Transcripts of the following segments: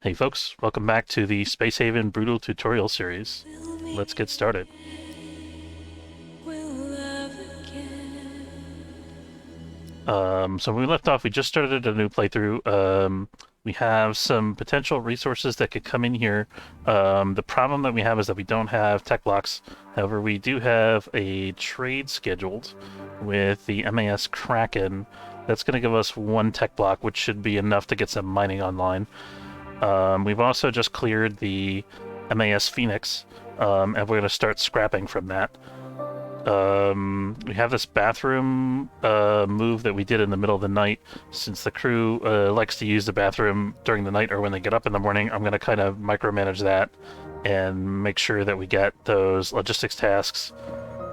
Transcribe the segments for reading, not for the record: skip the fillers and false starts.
Hey folks, welcome back to the Space Haven Brutal tutorial series. Let's get started. So when we left off, we just started a new playthrough. We have some potential resources that could come in here. The problem that we have is that we don't have tech blocks. However, we do have a trade scheduled with the MAS Kraken. That's going to give us one tech block, which should be enough to get some mining online. We've also just cleared the MAS Phoenix, and we're going to start scrapping from that. We have this bathroom move that we did in the middle of the night. Since the crew likes to use the bathroom during the night or when they get up in the morning, I'm going to kind of micromanage that and make sure that we get those logistics tasks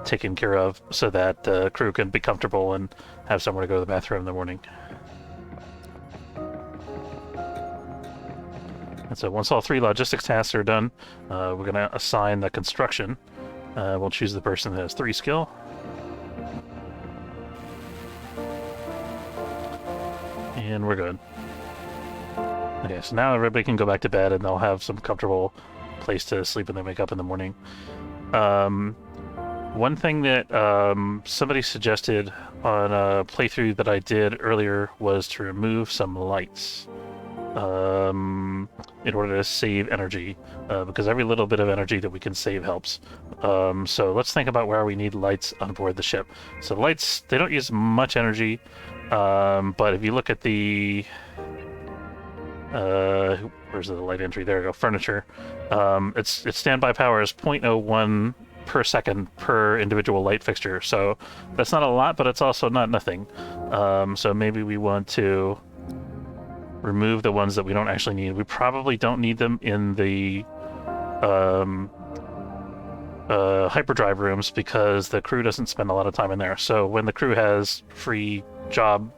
taken care of so that the crew can be comfortable and have somewhere to go to the bathroom in the morning. And so once all three logistics tasks are done, we're going to assign the construction. We'll choose the person that has 3 skill. And we're good. Okay, so now everybody can go back to bed and they'll have some comfortable place to sleep when they wake up in the morning. One thing that somebody suggested on a playthrough that I did earlier was to remove some lights. In order to save energy, because every little bit of energy that we can save helps. So let's think about where we need lights on board the ship. So lights, they don't use much energy, but if you look at the where's the light entry? There we go. Furniture. Its standby power is 0.01 per second per individual light fixture. So that's not a lot, but it's also not nothing. So maybe we want to remove the ones that we don't actually need. We probably don't need them in the hyperdrive rooms because the crew doesn't spend a lot of time in there. So when the crew has free job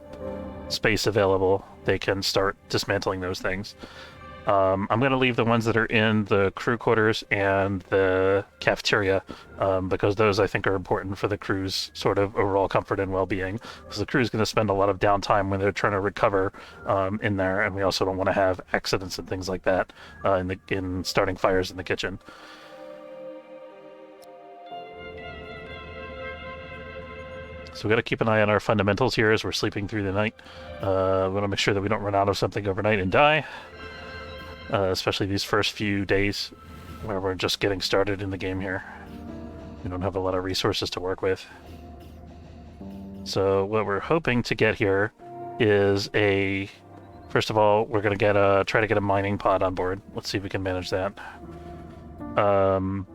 space available, they can start dismantling those things. I'm going to leave the ones that are in the crew quarters and the cafeteria because those I think are important for the crew's sort of overall comfort and well-being. Because the crew is going to spend a lot of downtime when they're trying to recover in there, and we also don't want to have accidents and things like that in starting fires in the kitchen. So we got to keep an eye on our fundamentals here as we're sleeping through the night. We want to make sure that we don't run out of something overnight and die. Especially these first few days where we're just getting started in the game here. We don't have a lot of resources to work with. So what we're hoping to get here is first of all, we're going to try to get a mining pod on board. Let's see if we can manage that. Now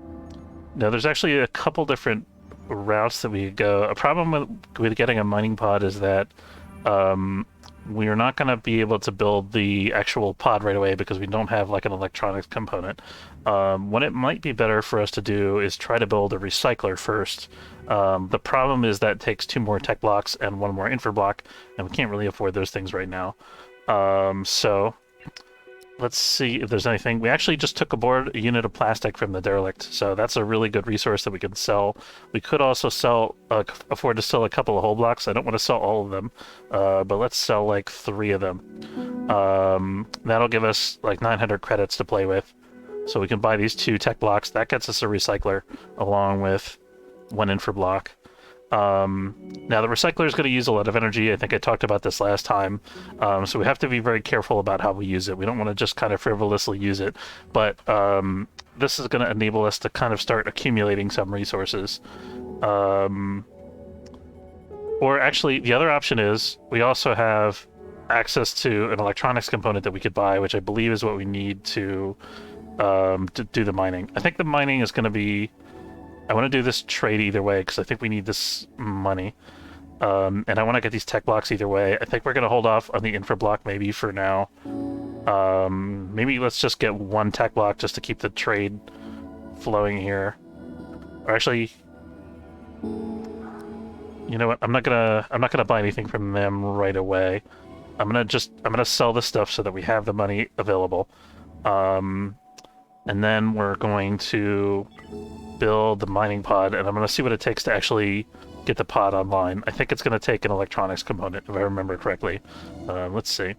there's actually a couple different routes that we could go. A problem with getting a mining pod is that we're not going to be able to build the actual pod right away because we don't have like an electronics component. What it might be better for us to do is try to build a recycler first. The problem is that takes 2 more tech blocks and 1 more infra block, and we can't really afford those things right now. So let's see if there's anything. We actually just took aboard a unit of plastic from the derelict, so that's a really good resource that we can sell. We could also afford to sell a couple of whole blocks. I don't want to sell all of them, but let's sell like 3 of them. That'll give us like 900 credits to play with, so we can buy these 2 tech blocks. That gets us a recycler along with 1 infra block. Now the recycler is going to use a lot of energy. I think I talked about this last time. So we have to be very careful about how we use it. We don't want to just kind of frivolously use it, but this is going to enable us to kind of start accumulating some resources. Or actually, the other option is we also have access to an electronics component that we could buy, which I believe is what we need to do the mining. I think the mining is going to be... I want to do this trade either way because I think we need this money. And I want to get these tech blocks either way. I think we're going to hold off on the infra block maybe for now. Maybe let's just get 1 tech block just to keep the trade flowing here. Or actually, you know what? I'm not gonna buy anything from them right away. I'm gonna sell this stuff so that we have the money available. And then we're going to build the mining pod, and I'm going to see what it takes to actually get the pod online. I think it's going to take an electronics component, if I remember correctly. Let's see.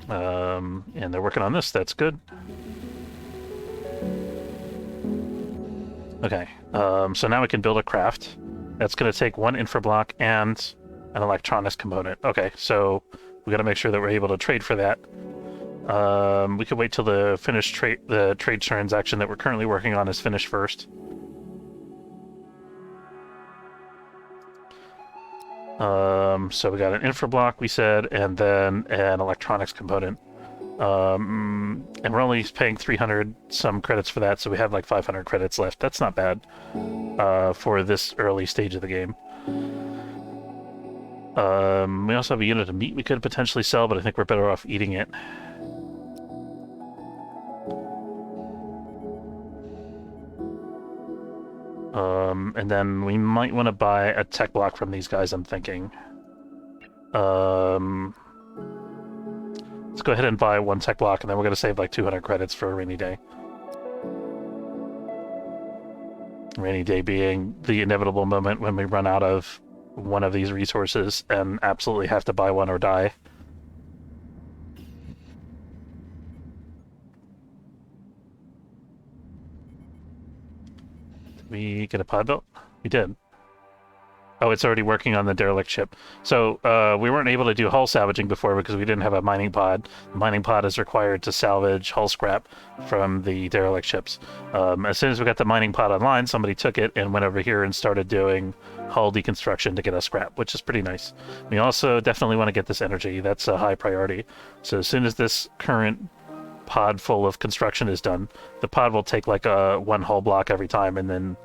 And they're working on this. That's good. Okay, so now we can build a craft. That's going to take one infra block and an electronics component. Okay, so we got to make sure that we're able to trade for that. We could wait till the trade transaction that we're currently working on is finished first. So we got an infra block, we said, and then an electronics component. And we're only paying 300 some credits for that, so we have like 500 credits left. That's not bad for this early stage of the game. We also have a unit of meat we could potentially sell, but I think we're better off eating it. And then we might want to buy a tech block from these guys, I'm thinking. Let's go ahead and buy one tech block, and then we're going to save like 200 credits for a rainy day. Rainy day being the inevitable moment when we run out of one of these resources and absolutely have to buy one or die. Did we get a pod built? We did. Oh, it's already working on the derelict ship. So we weren't able to do hull salvaging before because we didn't have a mining pod. The mining pod is required to salvage hull scrap from the derelict ships. As soon as we got the mining pod online, somebody took it and went over here and started doing hull deconstruction to get us scrap, which is pretty nice. We also definitely want to get this energy. That's a high priority. So as soon as this current pod full of construction is done, the pod will take like one hull block every time, and then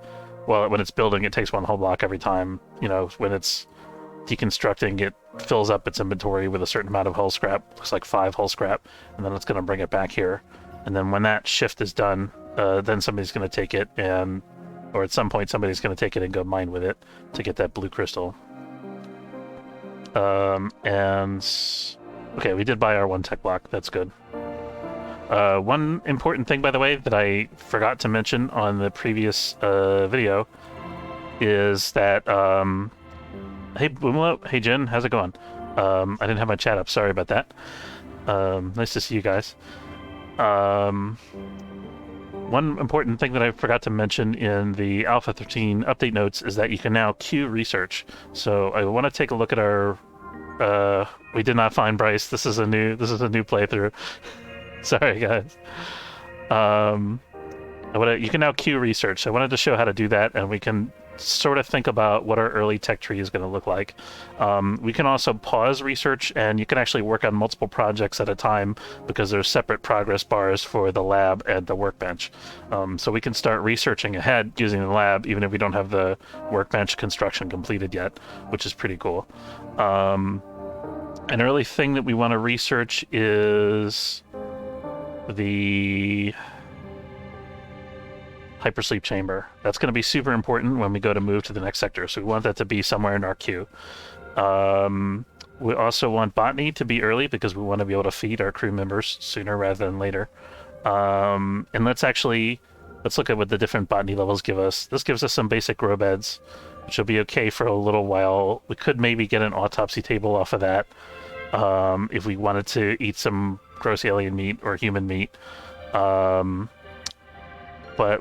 well, when it's building, it takes one hull block every time. You know, when it's deconstructing, it fills up its inventory with a certain amount of hull scrap. Looks like 5 hull scrap, and then it's going to bring it back here. And then when that shift is done, then somebody's going to take it, or at some point somebody's going to take it and go mine with it to get that blue crystal. And okay, we did buy our one tech block. That's good. One important thing, by the way, that I forgot to mention on the previous video is that, hey Boomlo, hey Jen, how's it going? I didn't have my chat up, sorry about that. Nice to see you guys. One important thing that I forgot to mention in the Alpha 13 update notes is that you can now queue research. So I want to take a look at our, we did not find Bryce. This is a new playthrough. Sorry, guys. You can now queue research. So I wanted to show how to do that, and we can sort of think about what our early tech tree is going to look like. We can also pause research, and you can actually work on multiple projects at a time because there's separate progress bars for the lab and the workbench. So we can start researching ahead using the lab, even if we don't have the workbench construction completed yet, which is pretty cool. An early thing that we want to research is the hypersleep chamber. That's going to be super important when we go to move to the next sector, so we want that to be somewhere in our queue. We also want botany to be early because we want to be able to feed our crew members sooner rather than later. And let's look at what the different botany levels give us. This gives us some basic grow beds, which will be okay for a little while. We could maybe get an autopsy table off of that if we wanted to eat some gross alien meat or human meat. But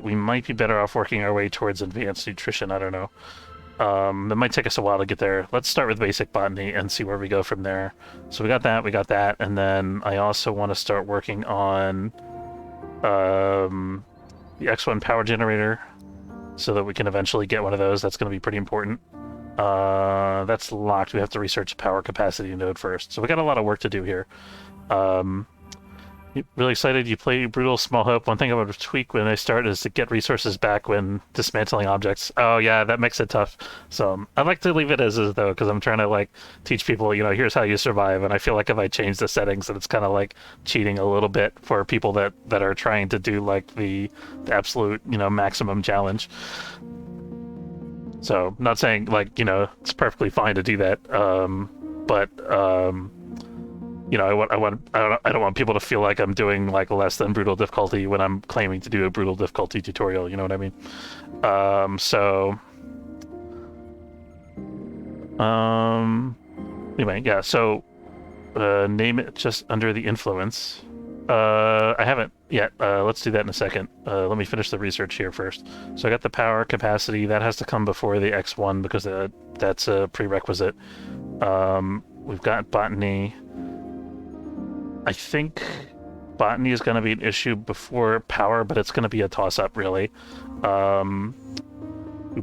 we might be better off working our way towards advanced nutrition. I don't know. It might take us a while to get there. Let's start with basic botany and see where we go from there. So we got that, and then I also want to start working on the X1 power generator so that we can eventually get one of those. That's going to be pretty important. That's locked. We have to research the power capacity node first. So we got a lot of work to do here. Really excited you play Brutal Small Hope. One thing I would tweak when I start is to get resources back when dismantling objects. Oh yeah, that makes it tough. So I'd like to leave it as is though, because I'm trying to like teach people, you know, here's how you survive. And I feel like if I change the settings, that it's kind of like cheating a little bit for people that are trying to do like the absolute, you know, maximum challenge. So not saying like, you know, it's perfectly fine to do that, but you know, I don't want people to feel like I'm doing like less than brutal difficulty when I'm claiming to do a brutal difficulty tutorial. You know what I mean? Anyway, yeah. So name it just under the influence. I haven't yet. Let's do that in a second. Let me finish the research here first. So I got the power capacity. That has to come before the X1 because that's a prerequisite. We've got botany. I think botany is going to be an issue before power, but it's going to be a toss-up, really. We're going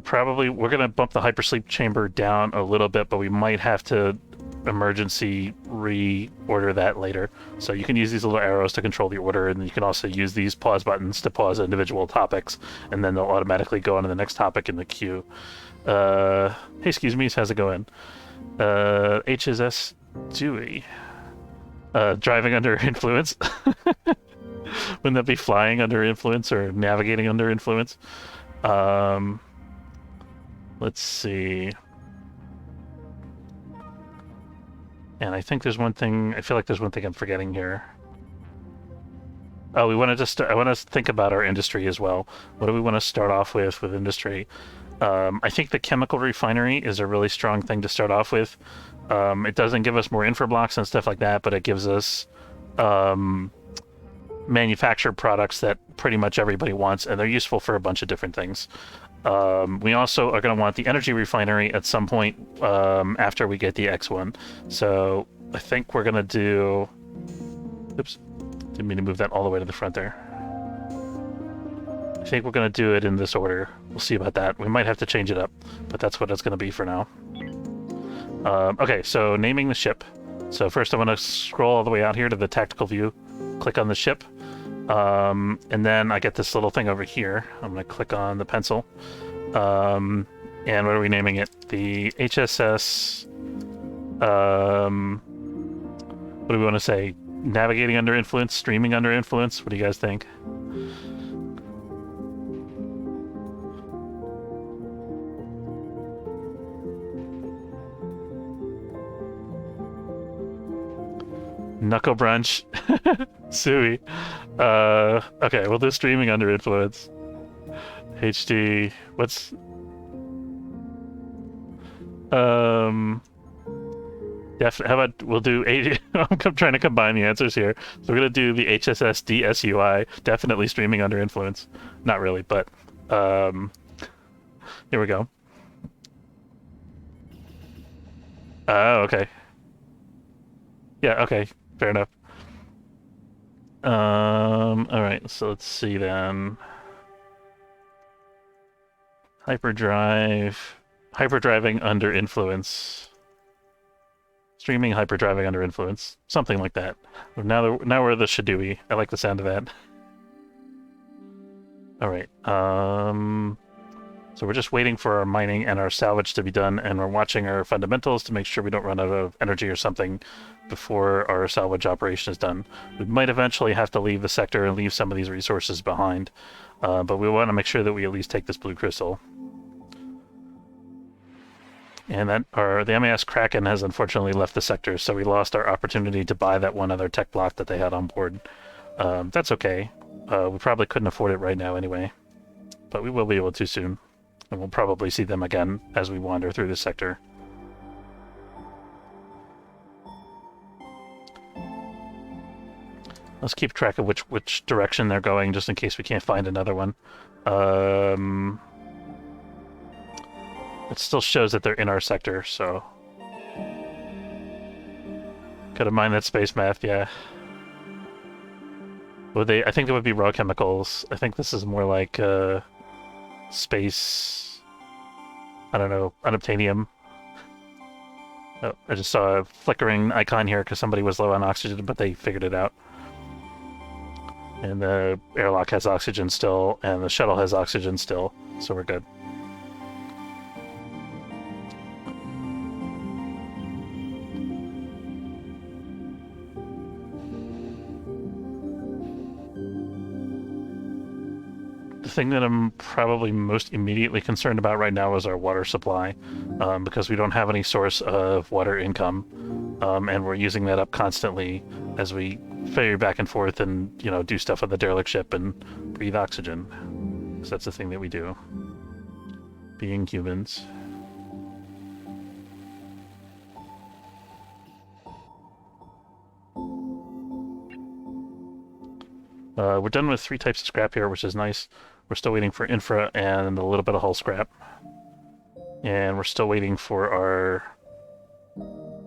to bump the hypersleep chamber down a little bit, but we might have to emergency reorder that later. So you can use these little arrows to control the order, and you can also use these pause buttons to pause individual topics, and then they'll automatically go on to the next topic in the queue. Hey, excuse me, how's it going? HSS Dewey. Driving under influence. Wouldn't that be flying under influence or navigating under influence? Let's see. And I think there's one thing. I feel like there's one thing I'm forgetting here. Oh, we want to just. I want to think about our industry as well. What do we want to start off with industry? I think the chemical refinery is a really strong thing to start off with. It doesn't give us more infrablocks and stuff like that, but it gives us manufactured products that pretty much everybody wants, and they're useful for a bunch of different things. We also are going to want the energy refinery at some point after we get the X1. So I think we're going to do... Oops, didn't mean to move that all the way to the front there. I think we're going to do it in this order. We'll see about that. We might have to change it up, but that's what it's going to be for now. Okay, so naming the ship. So first I want to scroll all the way out here to the tactical view, click on the ship, and then I get this little thing over here. I'm going to click on the pencil. And what are we naming it? The HSS... what do we want to say? Navigating under influence? Streaming under influence? What do you guys think? Knuckle Brunch. Sui. Okay, we'll do streaming under influence. HD. What's... How about we'll do... I'm trying to combine the answers here. So we're going to do the HSS DSUI. Definitely streaming under influence. Not really, but... here we go. Oh, okay. Yeah, okay. Fair enough. Alright, so let's see then. Hyperdriving under influence. Streaming hyperdriving under influence. Something like that. Now we're the Shadui. I like the sound of that. Alright, so we're just waiting for our mining and our salvage to be done, and we're watching our fundamentals to make sure we don't run out of energy or something before our salvage operation is done. We might eventually have to leave the sector and leave some of these resources behind, but we want to make sure that we at least take this blue crystal. And the MAS Kraken has unfortunately left the sector, so we lost our opportunity to buy that one other tech block that they had on board. That's okay. We probably couldn't afford it right now anyway, but we will be able to soon. And we'll probably see them again as we wander through the sector. Let's keep track of which direction they're going, just in case we can't find another one. It still shows that they're in our sector, so... Gotta mine that space math, yeah. I think it would be raw chemicals. I think this is more like, space... I don't know, unobtainium. Oh, I just saw a flickering icon here because somebody was low on oxygen, but they figured it out. And the airlock has oxygen still, and the shuttle has oxygen still, so we're good. The thing that I'm probably most immediately concerned about right now is our water supply, because we don't have any source of water income, and we're using that up constantly as we ferry back and forth and, you know, do stuff on the derelict ship and breathe oxygen. So that's the thing that we do, being humans. We're done with 3 types of scrap here, which is nice. We're still waiting for infra and a little bit of hull scrap. And we're still waiting for our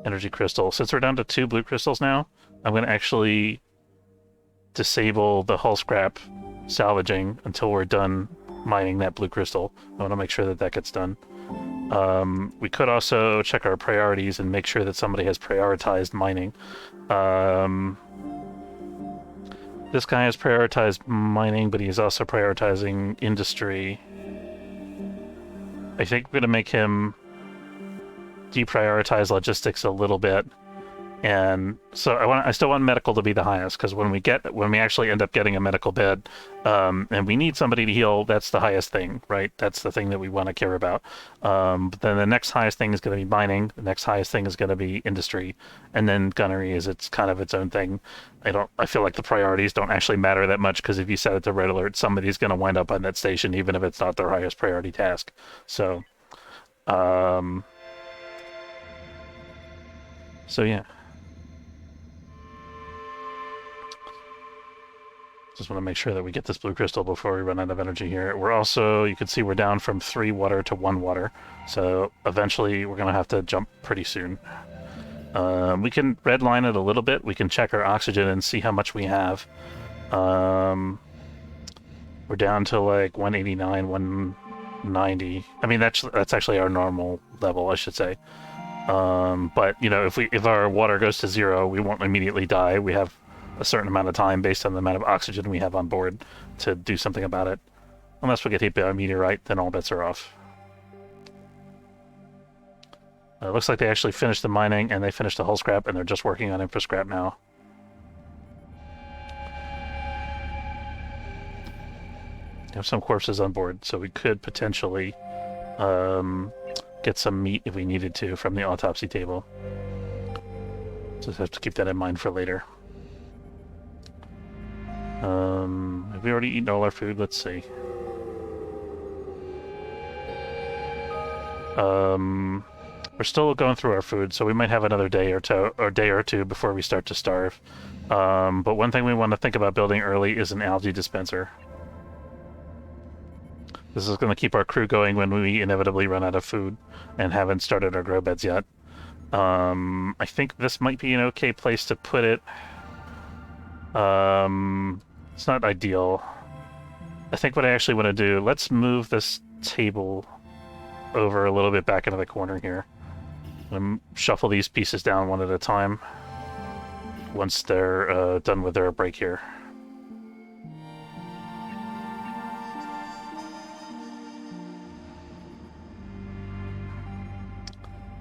energy crystal. Since we're down to 2 blue crystals now, I'm going to actually disable the hull scrap salvaging until we're done mining that blue crystal. I want to make sure that that gets done. We could also check our priorities and make sure that somebody has prioritized mining. This guy has prioritized mining, but he's also prioritizing industry. I think we're going to make him deprioritize logistics a little bit. And so I still want medical to be the highest, because when we actually end up getting a medical bed, and we need somebody to heal, that's the highest thing, right? That's the thing that we want to care about. But then the next highest thing is going to be mining. The next highest thing is going to be industry, and then gunnery is kind of its own thing. I feel like the priorities don't actually matter that much, because if you set it to red alert, somebody's going to wind up on that station, even if it's not their highest priority task. So, yeah. Just want to make sure that we get this blue crystal before we run out of energy here. We're also, you can see we're down from 3 water to 1 water. So eventually we're going to have to jump pretty soon. We can redline it a little bit. We can check our oxygen and see how much we have. We're down to like 189, 190. I mean, that's actually our normal level, I should say. But, you know, if our water goes to 0, we won't immediately die. We have a certain amount of time based on the amount of oxygen we have on board to do something about it. Unless we get hit by a meteorite, then all bets are off. It looks like they actually finished the mining and they finished the hull scrap, and they're just working on infra scrap now. We have some corpses on board, so we could potentially get some meat if we needed to from the autopsy table. Just have to keep that in mind for later. Have we already eaten all our food? Let's see. We're still going through our food, so we might have another day or two before we start to starve. But one thing we want to think about building early is an algae dispenser. This is going to keep our crew going when we inevitably run out of food and haven't started our grow beds yet. I think this might be an okay place to put it. It's not ideal. I think what I actually want to do, let's move this table over a little bit back into the corner here. And shuffle these pieces down one at a time once they're done with their break here.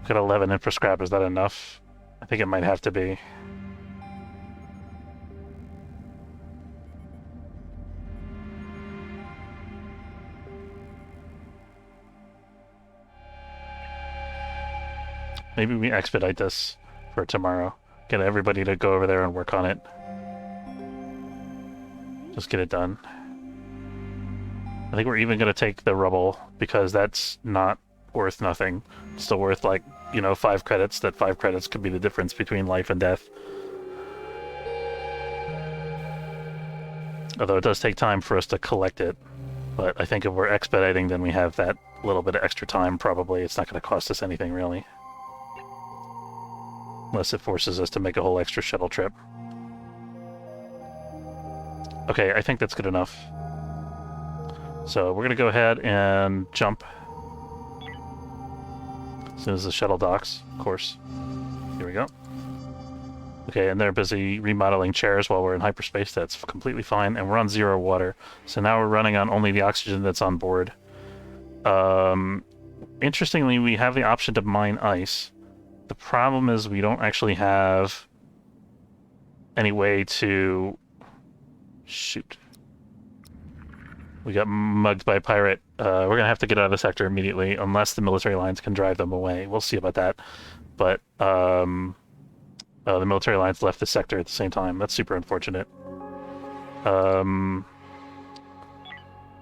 Got 11 infra scrap, is that enough? I think it might have to be. Maybe we expedite this for tomorrow. Get everybody to go over there and work on it. Just get it done. I think we're even going to take the rubble, because that's not worth nothing. It's still worth, like, you know, 5 credits. That 5 credits could be the difference between life and death. Although it does take time for us to collect it. But I think if we're expediting, then we have that little bit of extra time, probably. It's not going to cost us anything, really. Unless it forces us to make a whole extra shuttle trip. Okay, I think that's good enough. So we're going to go ahead and jump as soon as the shuttle docks, of course. Here we go. Okay, and they're busy remodeling chairs while we're in hyperspace. That's completely fine, and we're on 0 water. So now we're running on only the oxygen that's on board. Interestingly, we have the option to mine ice. The problem is we don't actually have any way to... Shoot. We got mugged by a pirate. We're going to have to get out of the sector immediately, unless the military lines can drive them away. We'll see about that. But the military lines left the sector at the same time. That's super unfortunate.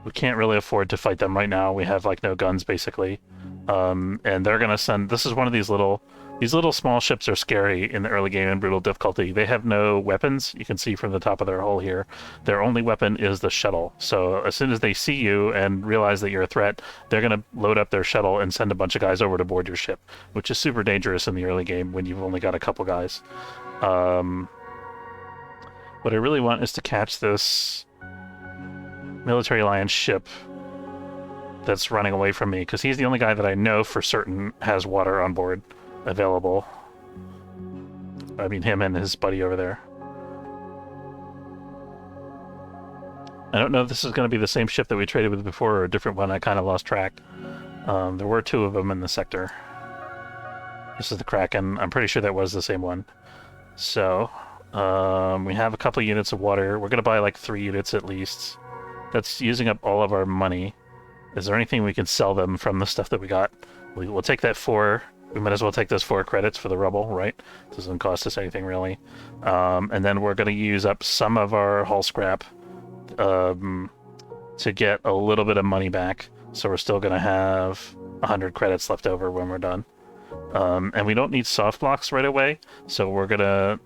We can't really afford to fight them right now. We have, like, no guns, basically. And they're going to send... This is one of these little These little small ships are scary in the early game in brutal difficulty. They have no weapons. You can see from the top of their hull here. Their only weapon is the shuttle. So as soon as they see you and realize that you're a threat, they're going to load up their shuttle and send a bunch of guys over to board your ship, which is super dangerous in the early game when you've only got a couple guys. What I really want is to catch this Military Alliance ship that's running away from me, because he's the only guy that I know for certain has water on board available. I mean, him and his buddy over there. I don't know if this is going to be the same ship that we traded with before or a different one. I kind of lost track. There were two of them in the sector. This is the Kraken. I'm pretty sure that was the same one. So, we have a couple units of water. We're going to buy like 3 units at least. That's using up all of our money. Is there anything we can sell them from the stuff that we got? We'll take that 4. We might as well take those 4 credits for the rubble, right? Doesn't cost us anything really. And then we're going to use up some of our hull scrap to get a little bit of money back. So we're still going to have 100 credits left over when we're done. And we don't need soft blocks right away, so we're going to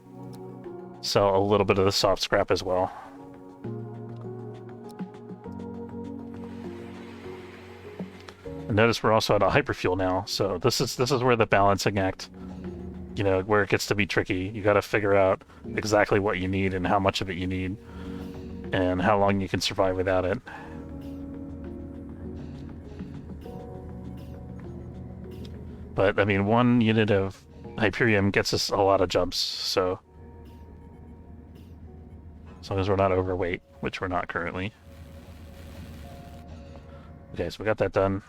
sell a little bit of the soft scrap as well. And notice we're also at a hyperfuel now, so this is where the balancing act, you know, where it gets to be tricky. You got to figure out exactly what you need and how much of it you need, and how long you can survive without it. But I mean, 1 unit of Hyperium gets us a lot of jumps, so as long as we're not overweight, which we're not currently. Okay, so we got that done.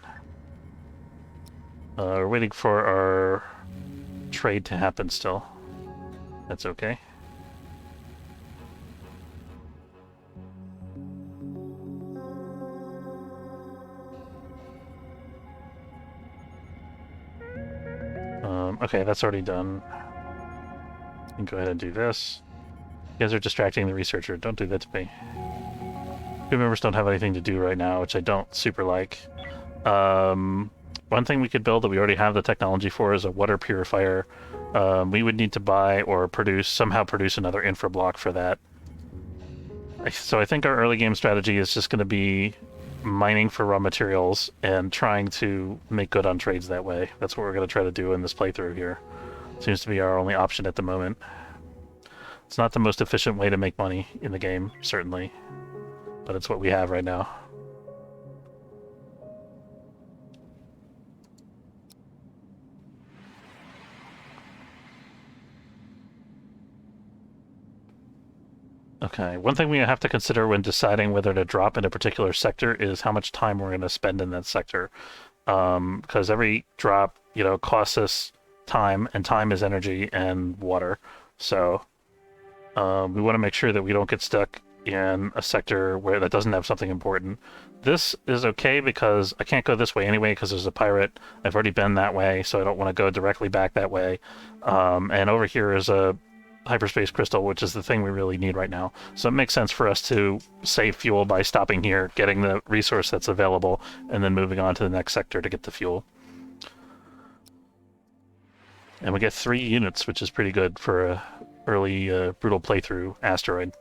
We're waiting for our trade to happen still. That's okay. Okay, that's already done. You can go ahead and do this. You guys are distracting the researcher. Don't do that to me. Crew members don't have anything to do right now, which I don't super like. One thing we could build that we already have the technology for is a water purifier. We would need to buy or somehow produce another infra block for that. So I think our early game strategy is just going to be mining for raw materials and trying to make good on trades that way. That's what we're going to try to do in this playthrough here. Seems to be our only option at the moment. It's not the most efficient way to make money in the game, certainly, but it's what we have right now. Okay, one thing we have to consider when deciding whether to drop in a particular sector is how much time we're going to spend in that sector. Because every drop, you know, costs us time, and time is energy and water. So we want to make sure that we don't get stuck in a sector where that doesn't have something important. This is okay because I can't go this way anyway because there's a pirate. I've already been that way, so I don't want to go directly back that way. And over here is a hyperspace crystal, which is the thing we really need right now. So it makes sense for us to save fuel by stopping here, getting the resource that's available, and then moving on to the next sector to get the fuel. And we get 3 units, which is pretty good for a early brutal playthrough asteroid.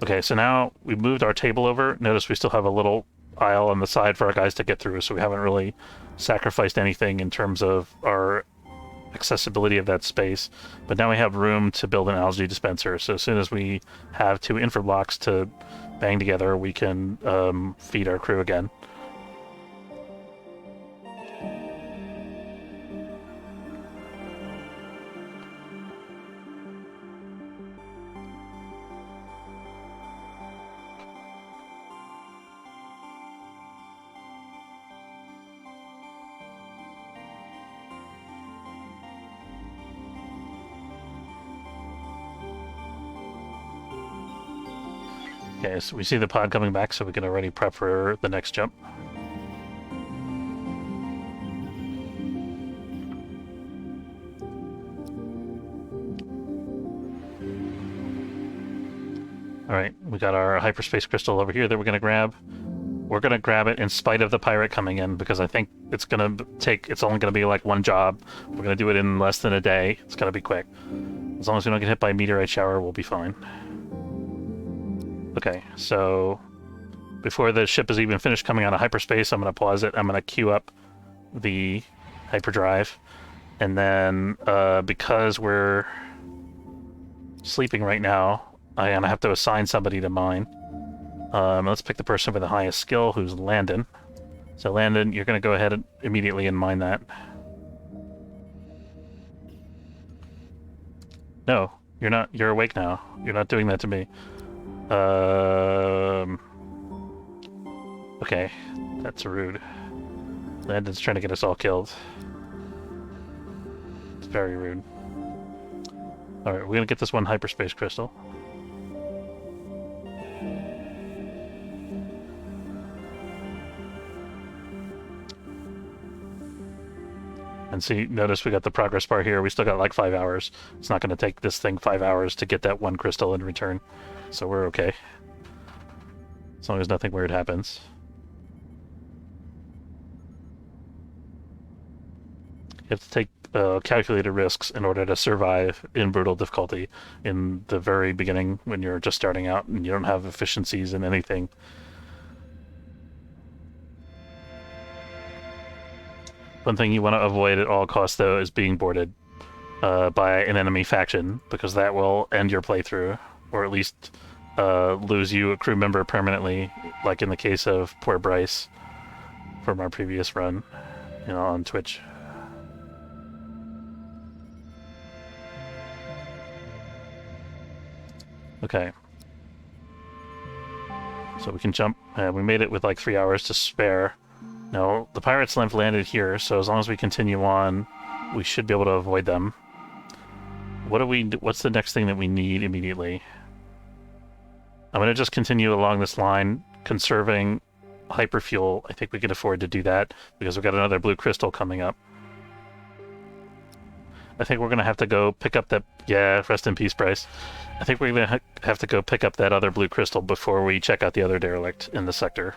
Okay, so now we've moved our table over. Notice we still have a little aisle on the side for our guys to get through, so we haven't really sacrificed anything in terms of our accessibility of that space. But now we have room to build an algae dispenser, so as soon as we have 2 infra blocks to bang together, we can feed our crew again. Okay, so we see the pod coming back, so we can already prep for the next jump. Alright, we got our hyperspace crystal over here that we're going to grab. we're gonna grab it in spite of the pirate coming in, because I think it's only gonna be like one job. We're gonna do it in less than a day. It's gonna be quick. As long as we don't get hit by a meteorite shower, we'll be fine. Okay, so before the ship is even finished coming out of hyperspace, I'm gonna pause it. I'm gonna queue up the hyperdrive, and then because we're sleeping right now, I'm gonna have to assign somebody to mine. Let's pick the person with the highest skill, who's Landon. So Landon, you're gonna go ahead and immediately and mine that. No, you're not. You're awake now. You're not doing that to me. Okay, that's rude. Landon's trying to get us all killed. It's very rude. Alright, we're gonna get this one hyperspace crystal. And see, notice we got the progress bar here. We still got like 5 hours. It's not going to take this thing 5 hours to get that one crystal in return. So we're okay. As long as nothing weird happens. You have to take calculated risks in order to survive in brutal difficulty in the very beginning when you're just starting out and you don't have efficiencies in anything. One thing you want to avoid at all costs, though, is being boarded by an enemy faction, because that will end your playthrough, or at least lose you a crew member permanently, like in the case of poor Bryce from our previous run, on Twitch. Okay. So we can jump. We made it with like 3 hours to spare. No, the pirates landed here, so as long as we continue on, we should be able to avoid them. What's the next thing that we need immediately? I'm gonna just continue along this line, conserving hyperfuel. I think we can afford to do that, because we've got another blue crystal coming up. I think we're gonna have to go pick up that... Yeah, rest in peace, Bryce. I think we're gonna have to go pick up that other blue crystal before we check out the other derelict in the sector.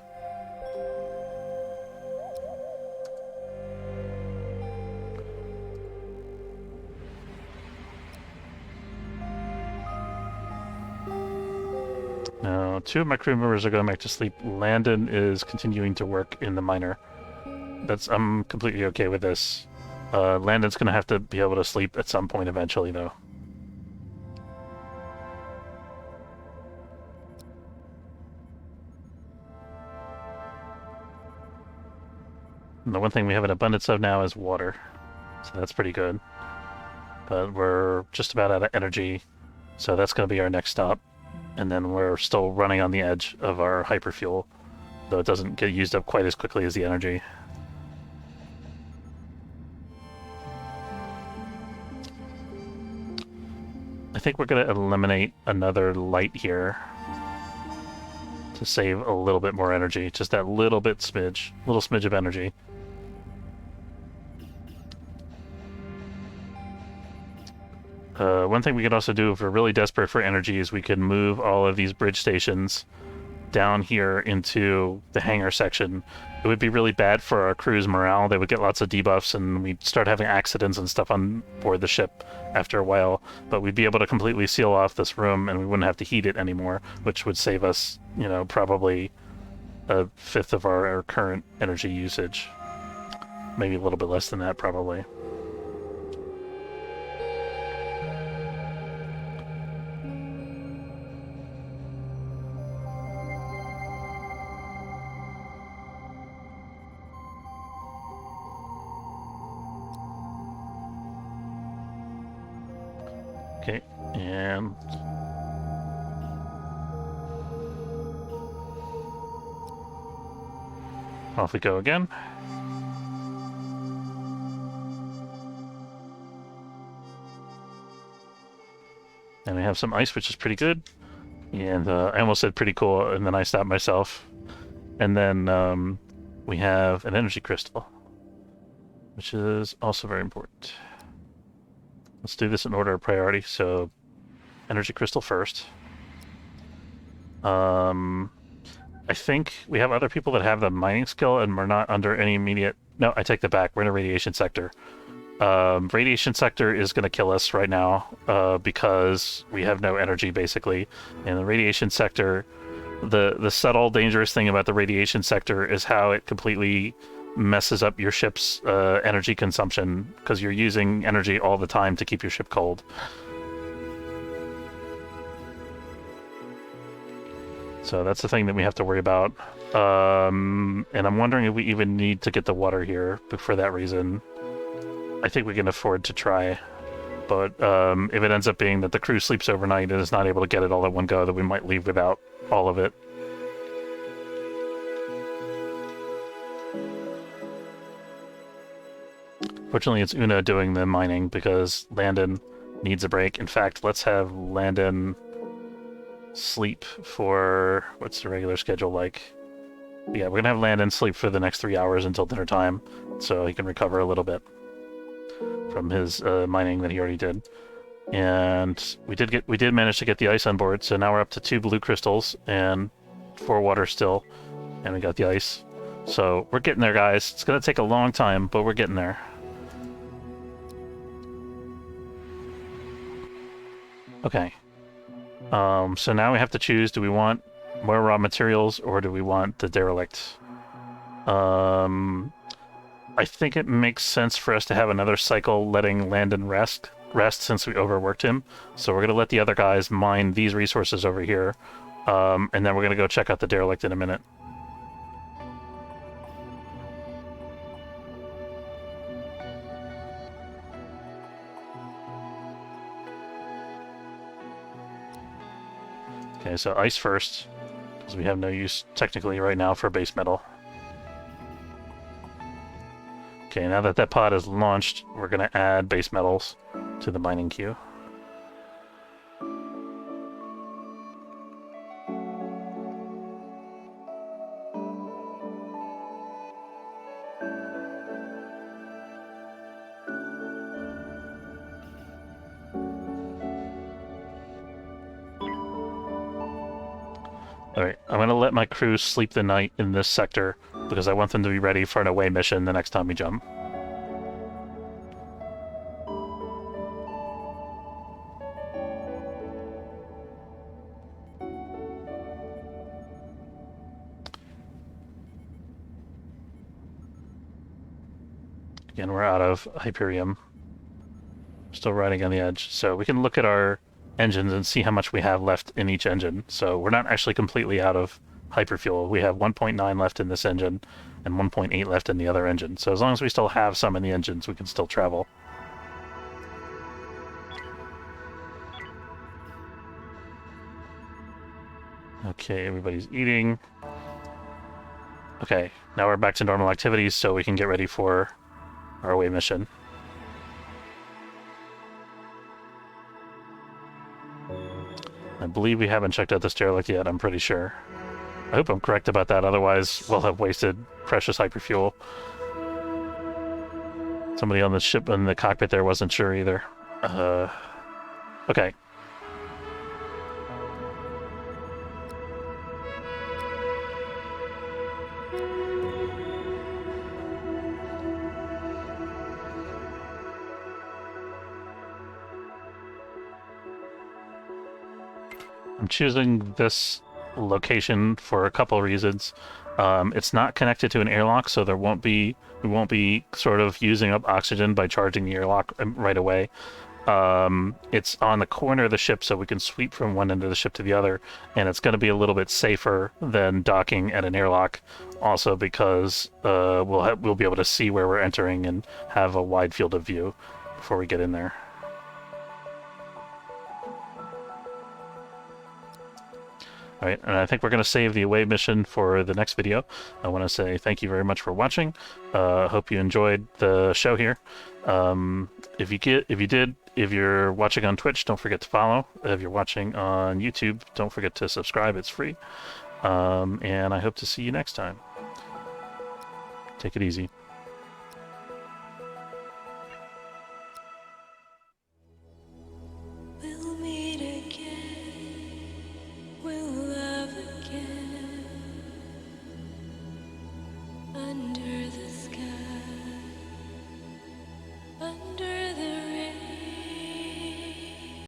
Now, 2 of my crew members are going back to sleep. Landon is continuing to work in the miner. I'm completely okay with this. Landon's going to have to be able to sleep at some point eventually, though. And the one thing we have an abundance of now is water. So that's pretty good. But we're just about out of energy, so that's going to be our next stop. And then we're still running on the edge of our hyperfuel, though it doesn't get used up quite as quickly as the energy. I think we're going to eliminate another light here to save a little bit more energy. Just that little smidge of energy. One thing we could also do if we're really desperate for energy is we could move all of these bridge stations down here into the hangar section. It would be really bad for our crew's morale. They would get lots of debuffs and we'd start having accidents and stuff on board the ship after a while. But we'd be able to completely seal off this room and we wouldn't have to heat it anymore, which would save us, probably a fifth of our current energy usage. Maybe a little bit less than that, probably. Okay, and off we go again. And we have some ice, which is pretty good. And I almost said pretty cool, and then I stopped myself. And then we have an energy crystal, which is also very important. Let's do this in order of priority. So, energy crystal first. I think we have other people that have the mining skill, and we're not under any immediate... No, I take that back. We're in a radiation sector. Radiation sector is going to kill us right now because we have no energy, basically. And the radiation sector, the subtle, dangerous thing about the radiation sector is how it completely messes up your ship's energy consumption, because you're using energy all the time to keep your ship cold. So that's the thing that we have to worry about. And I'm wondering if we even need to get the water here for that reason. I think we can afford to try. But if it ends up being that the crew sleeps overnight and is not able to get it all at one go, then we might leave without all of it. Fortunately, it's Una doing the mining because Landon needs a break. In fact, let's have Landon sleep for... what's the regular schedule like? Yeah, we're gonna have Landon sleep for the next 3 hours until dinner time, so he can recover a little bit from his mining that he already did. And we did manage to get the ice on board, so now we're up to 2 blue crystals and 4 water still, and we got the ice. So we're getting there, guys. It's gonna take a long time, but we're getting there. Okay. So now we have to choose, do we want more raw materials or do we want the derelict? I think it makes sense for us to have another cycle letting Landon rest since we overworked him. So we're going to let the other guys mine these resources over here, and then we're going to go check out the derelict in a minute. Okay, so ice first, because we have no use technically right now for base metal. Okay, now that that pod is launched, we're going to add base metals to the mining queue. Alright, I'm going to let my crew sleep the night in this sector, because I want them to be ready for an away mission the next time we jump. Again, we're out of Hyperium. Still riding on the edge. So we can look at our engines and see how much we have left in each engine. So we're not actually completely out of hyperfuel. We have 1.9 left in this engine and 1.8 left in the other engine. So as long as we still have some in the engines, we can still travel. Okay, everybody's eating. Okay, now we're back to normal activities, so we can get ready for our away mission. I believe we haven't checked out this derelict yet, I'm pretty sure. I hope I'm correct about that, otherwise we'll have wasted precious hyperfuel. Somebody on the ship in the cockpit there wasn't sure either. Okay. I'm choosing this location for a couple of reasons. It's not connected to an airlock, so we won't be sort of using up oxygen by charging the airlock right away. It's on the corner of the ship, so we can sweep from one end of the ship to the other, and it's going to be a little bit safer than docking at an airlock. Also, because we'll be able to see where we're entering and have a wide field of view before we get in there. Alright, and I think we're going to save the away mission for the next video. I want to say thank you very much for watching. Hope you enjoyed the show here. If you're watching on Twitch, don't forget to follow. If you're watching on YouTube, don't forget to subscribe. It's free. And I hope to see you next time. Take it easy.